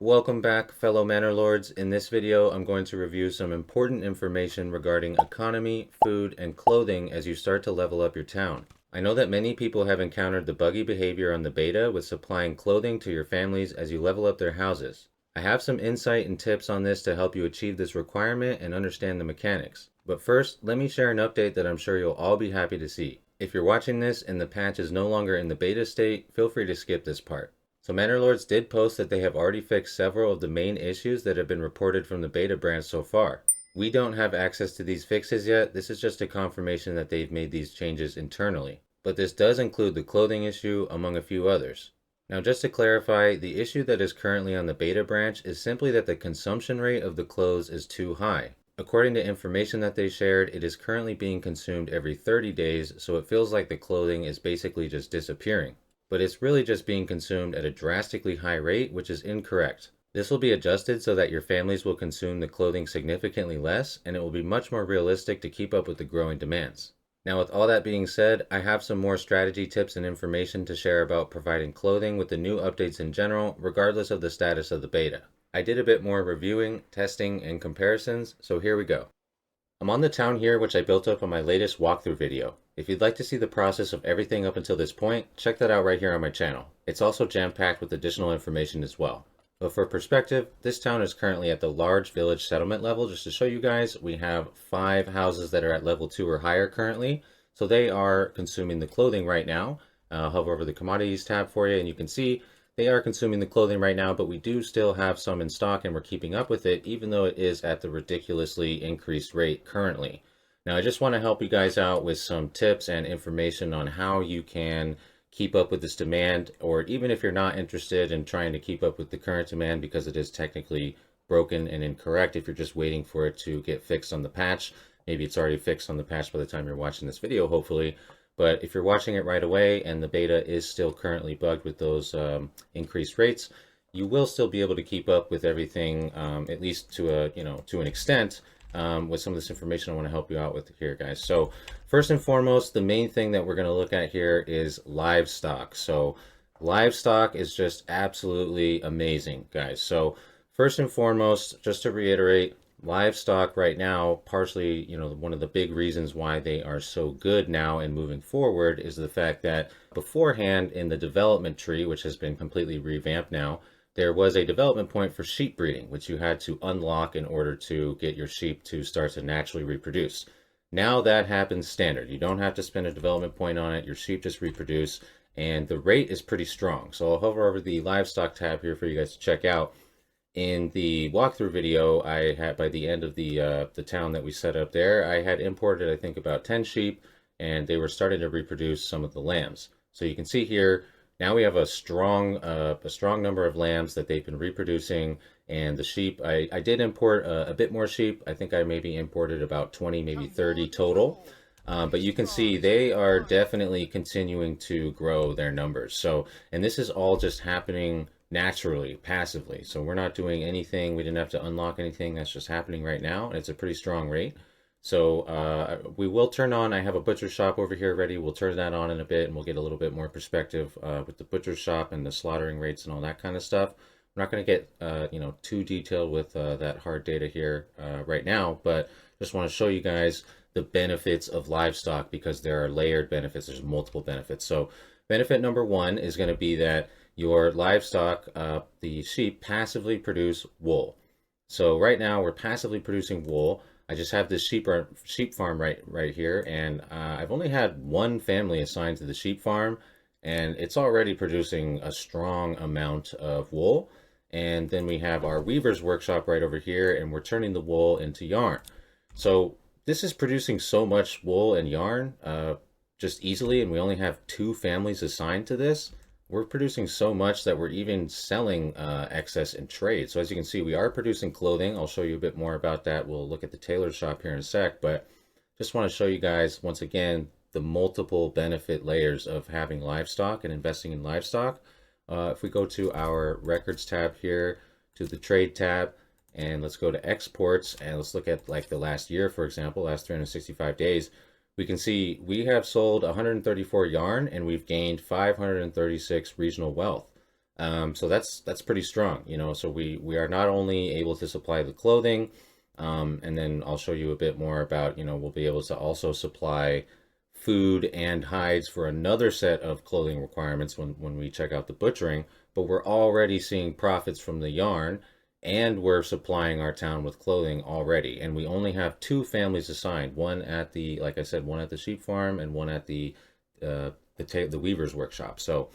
Welcome back, fellow Manor Lords. In this video, I'm going to review some important information regarding economy, food, and clothing as you start to level up your town. I know that many people have encountered the buggy behavior on the beta with supplying clothing to your families as you level up their houses. I have some insight and tips on this to help you achieve this requirement and understand the mechanics. But first, let me share an update that I'm sure you'll all be happy to see. If you're watching this and the patch is no longer in the beta state, feel free to skip this part. So Manor Lords did post that they have already fixed several of the main issues that have been reported from the beta branch so far. We don't have access to these fixes yet. This is just a confirmation that they've made these changes internally. But this does include the clothing issue among a few others. Now just to clarify, the issue that is currently on the beta branch is simply that the consumption rate of the clothes is too high. According to information that they shared, it is currently being consumed every 30 days, so it feels like the clothing is basically just disappearing. But it's really just being consumed at a drastically high rate, which is incorrect. This will be adjusted so that your families will consume the clothing significantly less, and it will be much more realistic to keep up with the growing demands. Now, with all that being said, I have some more strategy tips and information to share about providing clothing with the new updates in general, regardless of the status of the beta. I did a bit more reviewing, testing, and comparisons, so here we go. I'm on the town here, which I built up on my latest walkthrough video. If you'd like to see the process of everything up until this point, check that out right here on my channel. It's also jam-packed with additional information as well. But for perspective, this town is currently at the large village settlement level. Just to show you guys, we have 5 houses that are at level 2 or higher currently. So they are consuming the clothing right now. Hover over the commodities tab for you and you can see they are consuming the clothing right now, but we do still have some in stock and we're keeping up with it, even though it is at the ridiculously increased rate currently. Now, I just want to help you guys out with some tips and information on how you can keep up with this demand, or even if you're not interested in trying to keep up with the current demand because it is technically broken and incorrect, if you're just waiting for it to get fixed on the patch. Maybe it's already fixed on the patch by the time you're watching this video, hopefully. But if you're watching it right away and the beta is still currently bugged with those increased rates, you will still be able to keep up with everything, at least to an extent, with some of this information I want to help you out with here, guys. So first and foremost, the main thing that we're going to look at here is livestock. So livestock is just absolutely amazing, guys. So first and foremost, just to reiterate, livestock right now, partially, one of the big reasons why they are so good now and moving forward is the fact that beforehand in the development tree, which has been completely revamped now, there was a development point for sheep breeding, which you had to unlock in order to get your sheep to start to naturally reproduce. Now that happens standard. You don't have to spend a development point on it. Your sheep just reproduce, and the rate is pretty strong. So I'll hover over the livestock tab here for you guys to check out. In the walkthrough video, I had, by the end of the town that we set up there, I had imported, I think, about 10 sheep, and they were starting to reproduce some of the lambs. So you can see here, now we have a strong number of lambs that they've been reproducing, and the sheep, I did import a bit more sheep. I think I maybe imported about 20, maybe 30 total. But you can see they are definitely continuing to grow their numbers. So, and this is all just happening naturally, passively. So we're not doing anything. We didn't have to unlock anything. That's just happening right now. And it's a pretty strong rate. So we will turn on, I have a butcher shop over here ready. We'll turn that on in a bit and we'll get a little bit more perspective with the butcher shop and the slaughtering rates and all that kind of stuff. I'm not going to get, too detailed with that hard data here right now, but just want to show you guys the benefits of livestock because there are layered benefits. There's multiple benefits. So benefit number 1 is going to be that your livestock, the sheep, passively produce wool. So right now we're passively producing wool. I just have this sheep farm right here, and I've only had one family assigned to the sheep farm, and it's already producing a strong amount of wool. And then we have our weaver's workshop right over here, and we're turning the wool into yarn. So this is producing so much wool and yarn just easily, and we only have 2 families assigned to this. We're producing so much that we're even selling excess in trade. So as you can see, we are producing clothing. I'll show you a bit more about that. We'll look at the tailor shop here in a sec, but just want to show you guys, once again, the multiple benefit layers of having livestock and investing in livestock. If we go to our records tab here, to the trade tab, and let's go to exports, and let's look at like the last year, for example, last 365 days, we can see we have sold 134 yarn and we've gained 536 regional wealth. So that's pretty strong, you know. So we are not only able to supply the clothing, and then I'll show you a bit more about, you know, we'll be able to also supply food and hides for another set of clothing requirements when we check out the butchering. But we're already seeing profits from the yarn, and we're supplying our town with clothing already. And we only have two families assigned, one at the, like I said, one at the sheep farm and one at the weaver's workshop. So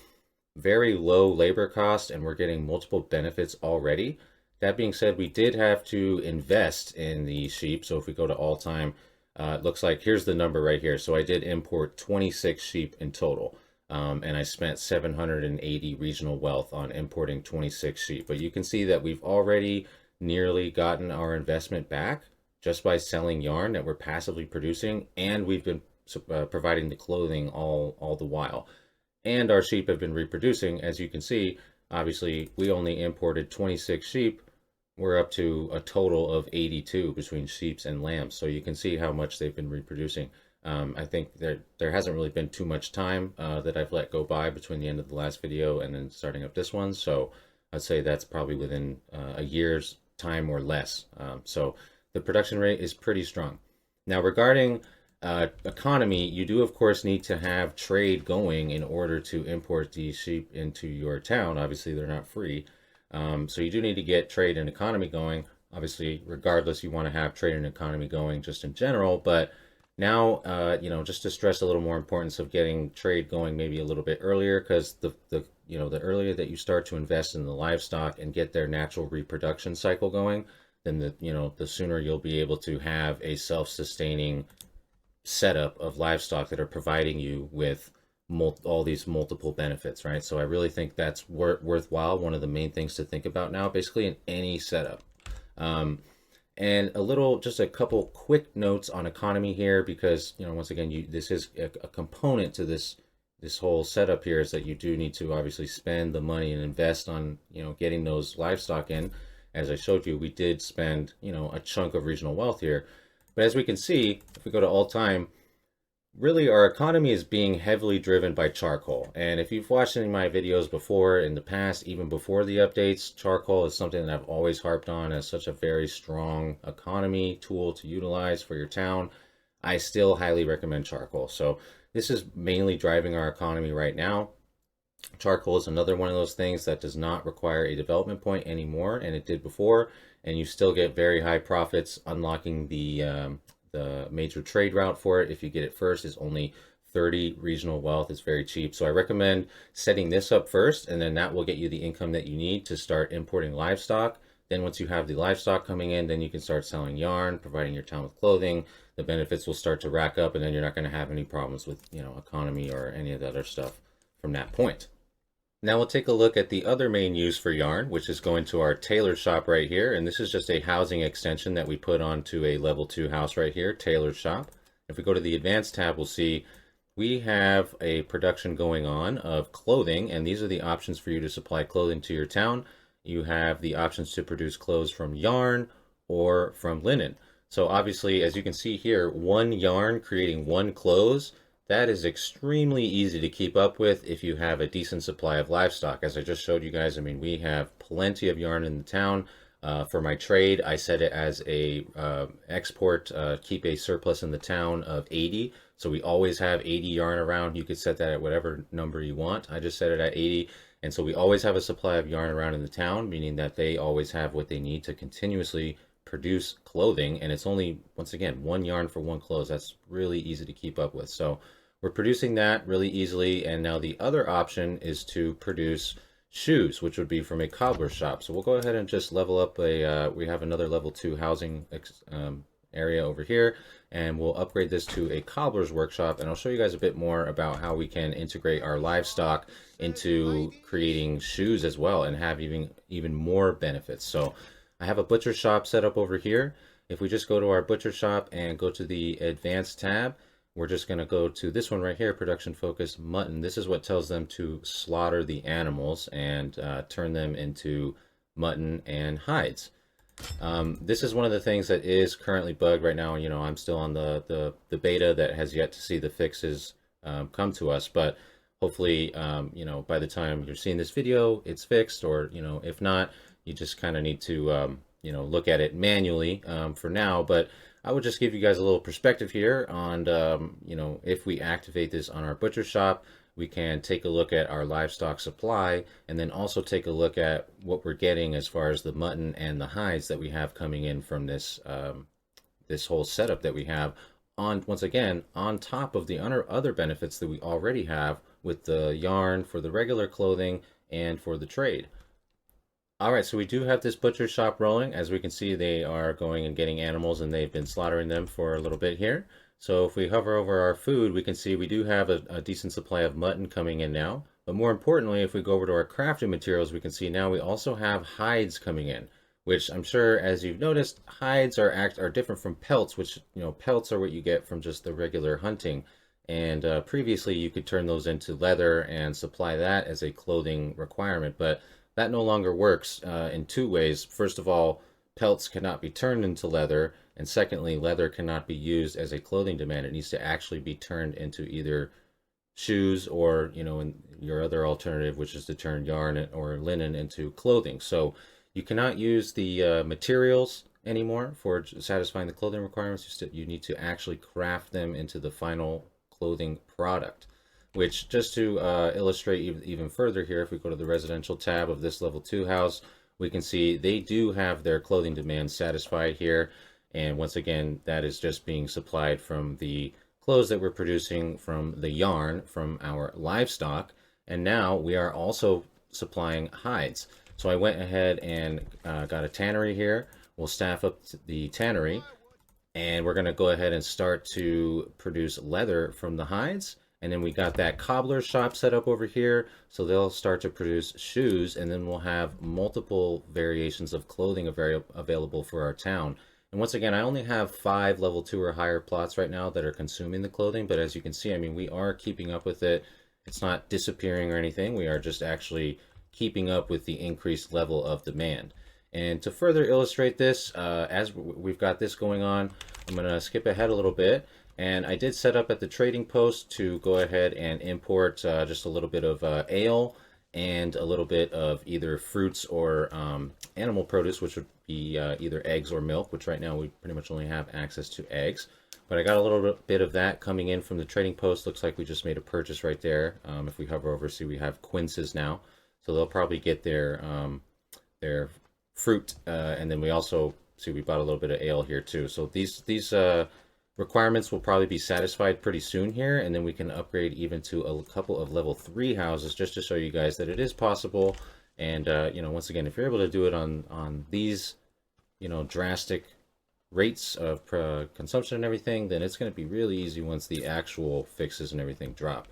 very low labor cost, and we're getting multiple benefits already. That being said, we did have to invest in the sheep. So if we go to all time, it looks like here's the number right here. So I did import 26 sheep in total. And I spent 780 regional wealth on importing 26 sheep. But you can see that we've already nearly gotten our investment back just by selling yarn that we're passively producing, and we've been providing the clothing all the while. And our sheep have been reproducing. As you can see, obviously, we only imported 26 sheep. We're up to a total of 82 between sheep and lambs. So you can see how much they've been reproducing. I think there hasn't really been too much time that I've let go by between the end of the last video and then starting up this one. So I'd say that's probably within a year's time or less. So the production rate is pretty strong. Now, regarding economy, you do of course need to have trade going in order to import these sheep into your town. Obviously, they're not free. So you do need to get trade and economy going. Obviously, regardless, you want to have trade and economy going just in general. But now, you know, just to stress a little more importance of getting trade going maybe a little bit earlier, because the earlier that you start to invest in the livestock and get their natural reproduction cycle going, then the sooner you'll be able to have a self-sustaining setup of livestock that are providing you with all these multiple benefits, right? So I really think that's worthwhile. One of the main things to think about now, basically in any setup. And just a couple quick notes on economy here, because, you know, once again, this is a component to this whole setup here, is that you do need to obviously spend the money and invest on, you know, getting those livestock in. As I showed you, we did spend, you know, a chunk of regional wealth here. But as we can see, if we go to all time, really our economy is being heavily driven by charcoal. And if you've watched any of my videos before in the past, even before the updates, charcoal is something that I've always harped on as such a very strong economy tool to utilize for your town. I still highly recommend charcoal. So this is mainly driving our economy right now. Charcoal is another one of those things that does not require a development point anymore, and it did before, and you still get very high profits unlocking the major trade route for it. If you get it first, is only 30 regional wealth. It's very cheap. So I recommend setting this up first, and then that will get you the income that you need to start importing livestock. Then once you have the livestock coming in, then you can start selling yarn, providing your town with clothing. The benefits will start to rack up, and then you're not going to have any problems with, you know, economy or any of the other stuff from that point. Now we'll take a look at the other main use for yarn, which is going to our tailor shop right here. And this is just a housing extension that we put onto a level 2 house right here, tailor shop. If we go to the advanced tab, we'll see we have a production going on of clothing, and these are the options for you to supply clothing to your town. You have the options to produce clothes from yarn or from linen. So obviously, as you can see here, one yarn creating one clothes. That is extremely easy to keep up with if you have a decent supply of livestock. As I just showed you guys, I mean, we have plenty of yarn in the town. For my trade, I set it as a export, keep a surplus in the town of 80. So we always have 80 yarn around. You could set that at whatever number you want. I just set it at 80. And so we always have a supply of yarn around in the town, meaning that they always have what they need to continuously produce clothing. And it's only, once again, one yarn for one clothes. That's really easy to keep up with. So we're producing that really easily. And now the other option is to produce shoes, which would be from a cobbler shop. So we'll go ahead and just level up we have another level 2 housing area over here, and we'll upgrade this to a cobbler's workshop. And I'll show you guys a bit more about how we can integrate our livestock into creating shoes as well and have even more benefits. So I have a butcher shop set up over here. If we just go to our butcher shop and go to the advanced tab, we're just going to go to this one right here, production focused mutton. This is what tells them to slaughter the animals and turn them into mutton and hides. This is one of the things that is currently bugged right now. You know, I'm still on the beta that has yet to see the fixes come to us, but Hopefully, by the time you're seeing this video, it's fixed, or, if not, you just kind of need to, look at it manually for now. But I would just give you guys a little perspective here on, if we activate this on our butcher shop, we can take a look at our livestock supply, and then also take a look at what we're getting as far as the mutton and the hides that we have coming in from this whole setup that we have, on, once again, on top of the other benefits that we already have with the yarn for the regular clothing and for the trade. All right, so we do have this butcher shop rolling. As we can see, they are going and getting animals, and they've been slaughtering them for a little bit here. So if we hover over our food, we can see we do have a decent supply of mutton coming in now. But more importantly, if we go over to our crafting materials, we can see now we also have hides coming in, which I'm sure, as you've noticed, hides are different from pelts, which, pelts are what you get from just the regular hunting. And previously, you could turn those into leather and supply that as a clothing requirement. But that no longer works in two ways. First of all, pelts cannot be turned into leather. And secondly, leather cannot be used as a clothing demand. It needs to actually be turned into either shoes or, in your other alternative, which is to turn yarn or linen into clothing. So you cannot use the materials anymore for satisfying the clothing requirements. You need to actually craft them into the final clothing product. Which, just to illustrate even further here, if we go to the residential tab of this level 2 house, we can see they do have their clothing demands satisfied here. And once again, that is just being supplied from the clothes that we're producing from the yarn from our livestock. And now we are also supplying hides. So I went ahead and got a tannery here. We'll staff up the tannery, and we're going to go ahead and start to produce leather from the hides. And then we got that cobbler shop set up over here, so they'll start to produce shoes, and then we'll have multiple variations of clothing available for our town. And once again, I only have 5 level 2 or higher plots right now that are consuming the clothing, but as you can see, I mean, we are keeping up with it. It's not disappearing or anything. We are just actually keeping up with the increased level of demand. And to further illustrate this, as we've got this going on, I'm going to skip ahead a little bit. And I did set up at the trading post to go ahead and import just a little bit of ale and a little bit of either fruits or animal produce, which would be either eggs or milk, which right now we pretty much only have access to eggs. But I got a little bit of that coming in from the trading post. Looks like we just made a purchase right there. If we hover over, see we have quinces now. So they'll probably get their fruit. And then we also see we bought a little bit of ale here too. So these requirements will probably be satisfied pretty soon here, and then we can upgrade even to a couple of level 3 houses just to show you guys that it is possible. And once again, if you're able to do it on these drastic rates of consumption and everything, then it's going to be really easy once the actual fixes and everything drop.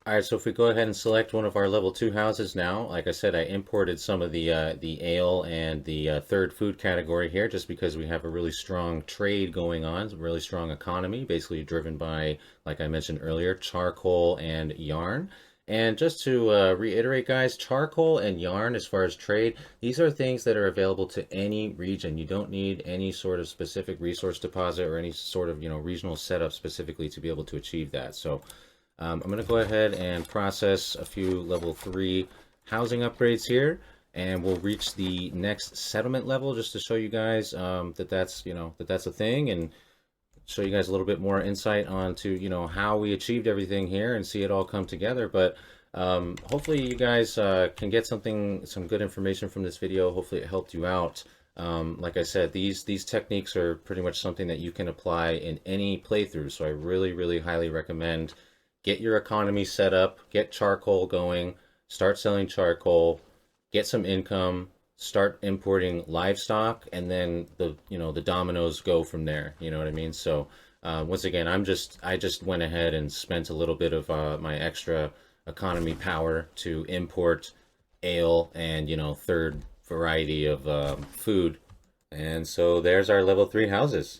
All right, so if we go ahead and select one of our level 2 houses now, like I said, I imported some of the ale and the third food category here just because we have a really strong trade going on, a really strong economy, basically driven by, like I mentioned earlier, charcoal and yarn. And just to reiterate, guys, charcoal and yarn, as far as trade, these are things that are available to any region. You don't need any sort of specific resource deposit or any sort of regional setup specifically to be able to achieve that. So I'm going to go ahead and process a few level 3 housing upgrades here, and we'll reach the next settlement level just to show you guys that's a thing, and show you guys a little bit more insight onto how we achieved everything here and see it all come together. But hopefully you guys can get some good information from this video. Hopefully it helped you out. Like I said, these techniques are pretty much something that you can apply in any playthrough, so I really highly recommend get your economy set up, get charcoal going, start selling charcoal, get some income, start importing livestock, and then the dominoes go from there. You know what I mean? So once again, I just went ahead and spent a little bit of my extra economy power to import ale and third variety of food. And so there's our level 3 houses.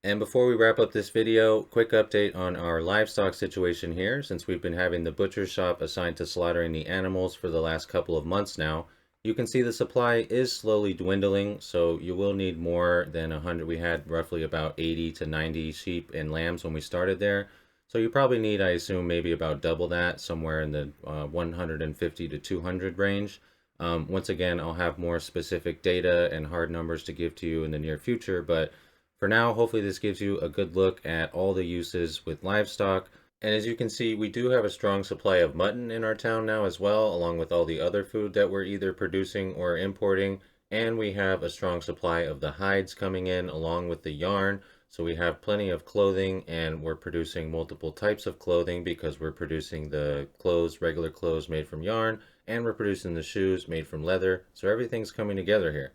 And before we wrap up this video, quick update on our livestock situation here. Since we've been having the butcher shop assigned to slaughtering the animals for the last couple of months now, you can see the supply is slowly dwindling, so you will need more than 100. We had roughly about 80 to 90 sheep and lambs when we started there. So you probably need, I assume, maybe about double that, somewhere in the 150 to 200 range. Once again, I'll have more specific data and hard numbers to give to you in the near future, but for now, hopefully this gives you a good look at all the uses with livestock. And as you can see, we do have a strong supply of mutton in our town now as well, along with all the other food that we're either producing or importing. And we have a strong supply of the hides coming in along with the yarn. So we have plenty of clothing, and we're producing multiple types of clothing because we're producing the clothes, regular clothes made from yarn, and we're producing the shoes made from leather. So everything's coming together here.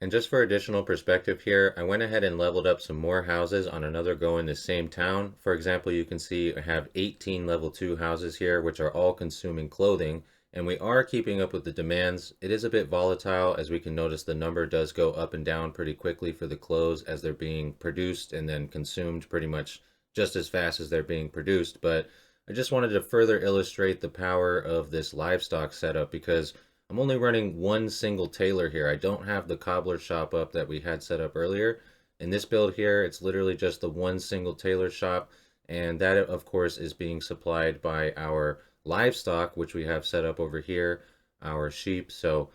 And just for additional perspective here, I went ahead and leveled up some more houses on another go in the same town. For example, you can see I have 18 level 2 houses here, which are all consuming clothing. And we are keeping up with the demands. It is a bit volatile, as we can notice the number does go up and down pretty quickly for the clothes as they're being produced and then consumed pretty much just as fast as they're being produced. But I just wanted to further illustrate the power of this livestock setup because I'm only running one single tailor here. I don't have the cobbler shop up that we had set up earlier. In this build here, it's literally just the one single tailor shop, and that of course is being supplied by our livestock, which we have set up over here, our sheep. So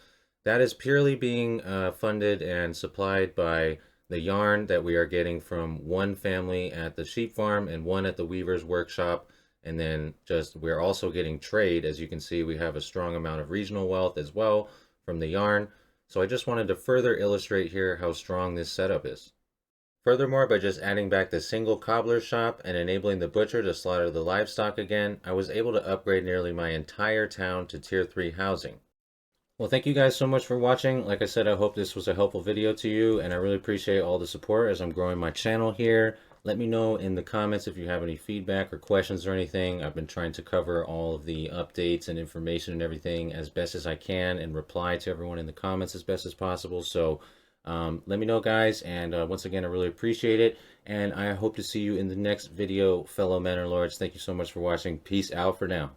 that is purely being funded and supplied by the yarn that we are getting from one family at the sheep farm and one at the weaver's workshop. And then just we're also getting trade. As you can see, we have a strong amount of regional wealth as well from the yarn. So I just wanted to further illustrate here how strong this setup is. Furthermore, by just adding back the single cobbler shop and enabling the butcher to slaughter the livestock again, I was able to upgrade nearly my entire town to tier 3 housing. Well, thank you guys so much for watching. Like I said, I hope this was a helpful video to you, and I really appreciate all the support as I'm growing my channel here. Let me know in the comments if you have any feedback or questions or anything. I've been trying to cover all of the updates and information and everything as best as I can and reply to everyone in the comments as best as possible. So let me know, guys, and once again, I really appreciate it, and I hope to see you in the next video, fellow Manor Lords. Thank you so much for watching. Peace out for now.